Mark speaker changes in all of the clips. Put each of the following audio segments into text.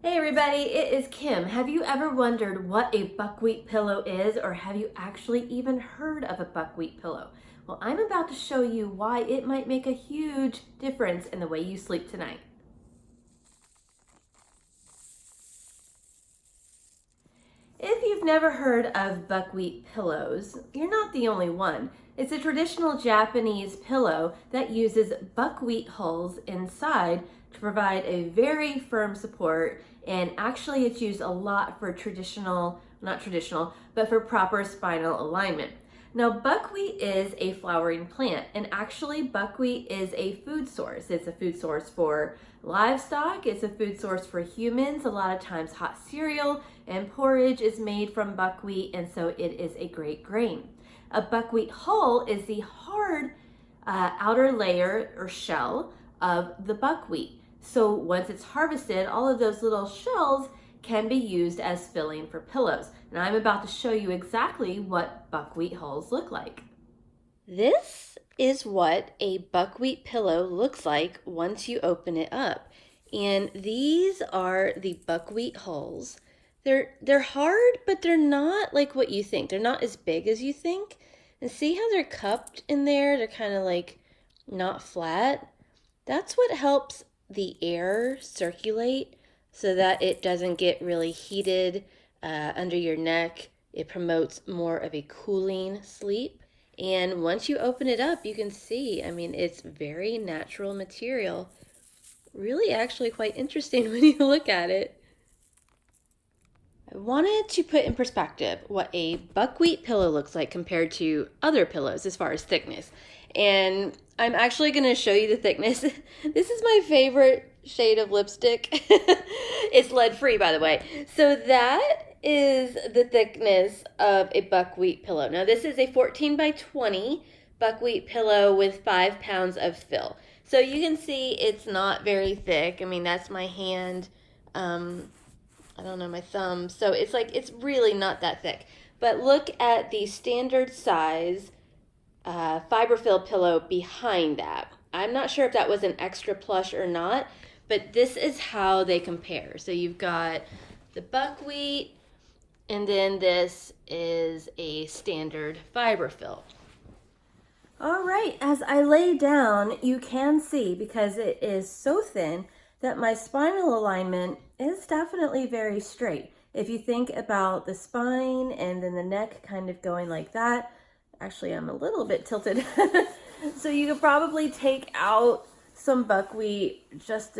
Speaker 1: Hey everybody, it is Kim. Have you ever wondered what a buckwheat pillow is, or have you actually even heard of a buckwheat pillow? Well, I'm about to show you why it might make a huge difference in the way you sleep tonight. If you've never heard of buckwheat pillows, you're not the only one. It's a traditional Japanese pillow that uses buckwheat hulls inside to provide a very firm support, and actually it's used a lot for not traditional, but for proper spinal alignment. Now, buckwheat is a flowering plant, and actually buckwheat is a food source. It's a food source for livestock, it's a food source for humans. A lot of times hot cereal and porridge is made from buckwheat, and so it is a great grain. A buckwheat hull is the hard outer layer or shell of the buckwheat. So once it's harvested, all of those little shells can be used as filling for pillows. And I'm about to show you exactly what buckwheat hulls look like. This is what a buckwheat pillow looks like once you open it up. And these are the buckwheat hulls. They're hard, but they're not like what you think. They're not as big as you think. And see how they're cupped in there? They're kind of like not flat. That's what helps the air circulate so that it doesn't get really heated under your neck. It promotes more of a cooling sleep. And once you open it up, you can see, it's very natural material. Really actually quite interesting when you look at it. I wanted to put in perspective what a buckwheat pillow looks like compared to other pillows as far as thickness. And I'm actually going to show you the thickness. This is my favorite shade of lipstick. It's lead-free, by the way. So that is the thickness of a buckwheat pillow. Now, this is a 14 by 20 buckwheat pillow with 5 pounds of fill. So you can see it's not very thick. That's my hand. I don't know, my thumb. So it's really not that thick. But look at the standard size fiberfill pillow behind that. I'm not sure if that was an extra plush or not, but this is how they compare. So you've got the buckwheat, and then this is a standard fiberfill. All right, as I lay down, you can see, because it is so thin, that my spinal alignment is definitely very straight. If you think about the spine and then the neck kind of going like that, actually I'm a little bit tilted. So you could probably take out some buckwheat just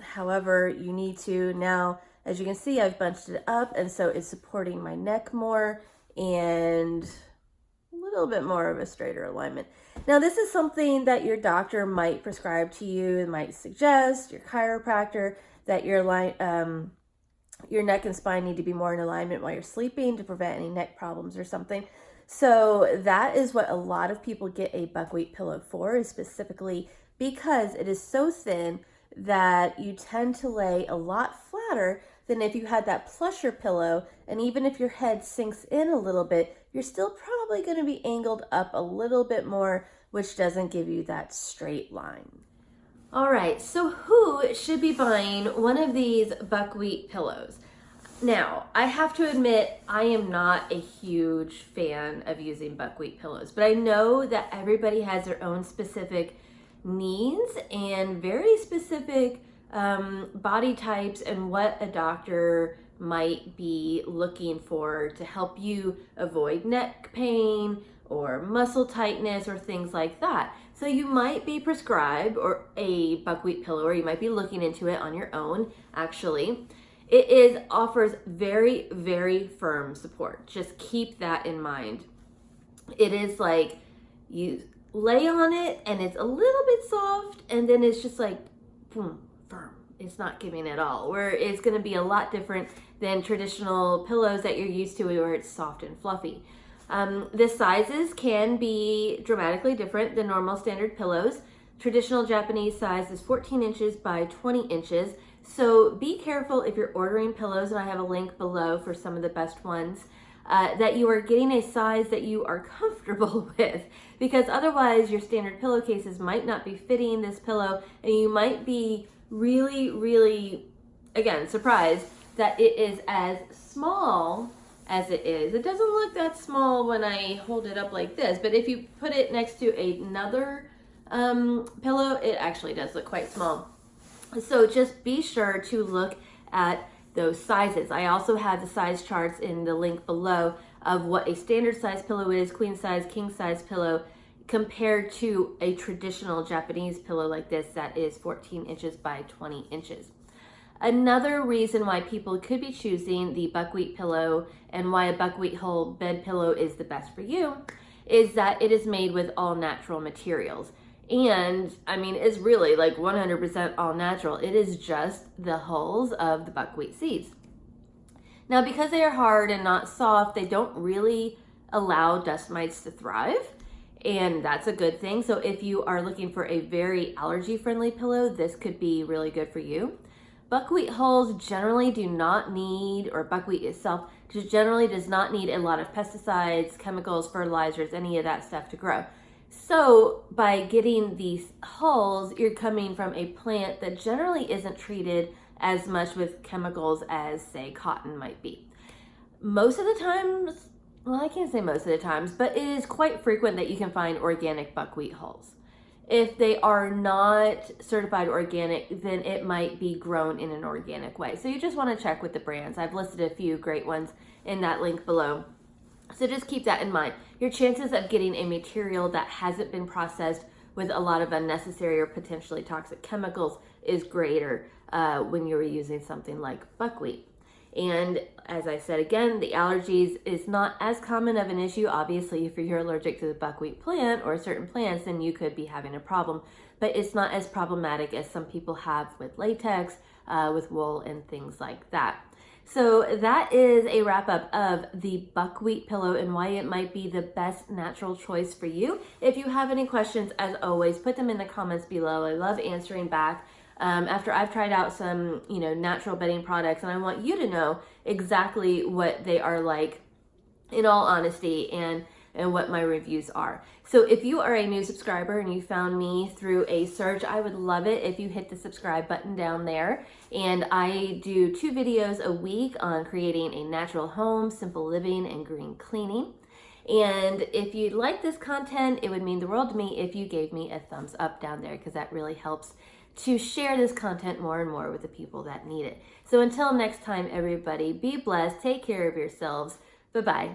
Speaker 1: however you need to. Now, as you can see, I've bunched it up, and so it's supporting my neck more and a little bit more of a straighter alignment. Now, this is something that your doctor might prescribe to you and might suggest, your chiropractor, that your neck and spine need to be more in alignment while you're sleeping to prevent any neck problems or something. So that is what a lot of people get a buckwheat pillow for, is specifically because it is so thin that you tend to lay a lot flatter than if you had that plusher pillow. And even if your head sinks in a little bit, you're still probably going to be angled up a little bit more, which doesn't give you that straight line. All right, so who should be buying one of these buckwheat pillows? Now, I have to admit, I am not a huge fan of using buckwheat pillows, but I know that everybody has their own specific needs and very specific body types, and what a doctor might be looking for to help you avoid neck pain or muscle tightness or things like that. So you might be prescribed or a buckwheat pillow, or you might be looking into it on your own. Actually, offers very, very firm support. Just keep that in mind. It is like you lay on it and it's a little bit soft, and then it's just like boom, firm. It's not giving at all, where it's going to be a lot different than traditional pillows that you're used to, where it's soft and fluffy. The sizes can be dramatically different than normal standard pillows. Traditional Japanese size is 14 inches by 20 inches. So be careful if you're ordering pillows, and I have a link below for some of the best ones, that you are getting a size that you are comfortable with, because otherwise your standard pillowcases might not be fitting this pillow, and you might be really, really again, surprised that it is as small as it is. It doesn't look that small when I hold it up like this, but if you put it next to another pillow, it actually does look quite small. So just be sure to look at those sizes. I also have the size charts in the link below of what a standard size pillow is, queen size, king size pillow, compared to a traditional Japanese pillow like this that is 14 inches by 20 inches. Another reason why people could be choosing the buckwheat pillow and why a buckwheat whole bed pillow is the best for you is that it is made with all natural materials. And I mean, it's really like 100% all natural. It is just the hulls of the buckwheat seeds. Now, because they are hard and not soft, they don't really allow dust mites to thrive. And that's a good thing. So if you are looking for a very allergy-friendly pillow, this could be really good for you. Buckwheat hulls generally do not need, or buckwheat itself just generally does not need a lot of pesticides, chemicals, fertilizers, any of that stuff to grow. So by getting these hulls, you're coming from a plant that generally isn't treated as much with chemicals as, say, cotton might be. Most of the times, well, I can't say most of the times, but it is quite frequent that you can find organic buckwheat hulls. If they are not certified organic, then it might be grown in an organic way. So you just want to check with the brands. I've listed a few great ones in that link below. So just keep that in mind. Your chances of getting a material that hasn't been processed with a lot of unnecessary or potentially toxic chemicals is greater when you're using something like buckwheat. And as I said again, the allergies is not as common of an issue. Obviously, if you're allergic to the buckwheat plant or certain plants, then you could be having a problem. But it's not as problematic as some people have with latex, with wool, and things like that. So that is a wrap up of the buckwheat pillow and why it might be the best natural choice for you. If you have any questions, as always, put them in the comments below. I love answering back. After I've tried out some, natural bedding products, and I want you to know exactly what they are like in all honesty and what my reviews are. So if you are a new subscriber and you found me through a search, I would love it if you hit the subscribe button down there. And I do 2 videos a week on creating a natural home, simple living, and green cleaning. And if you like this content, it would mean the world to me if you gave me a thumbs up down there, because that really helps to share this content more and more with the people that need it. So until next time, everybody, be blessed, take care of yourselves. Bye-bye.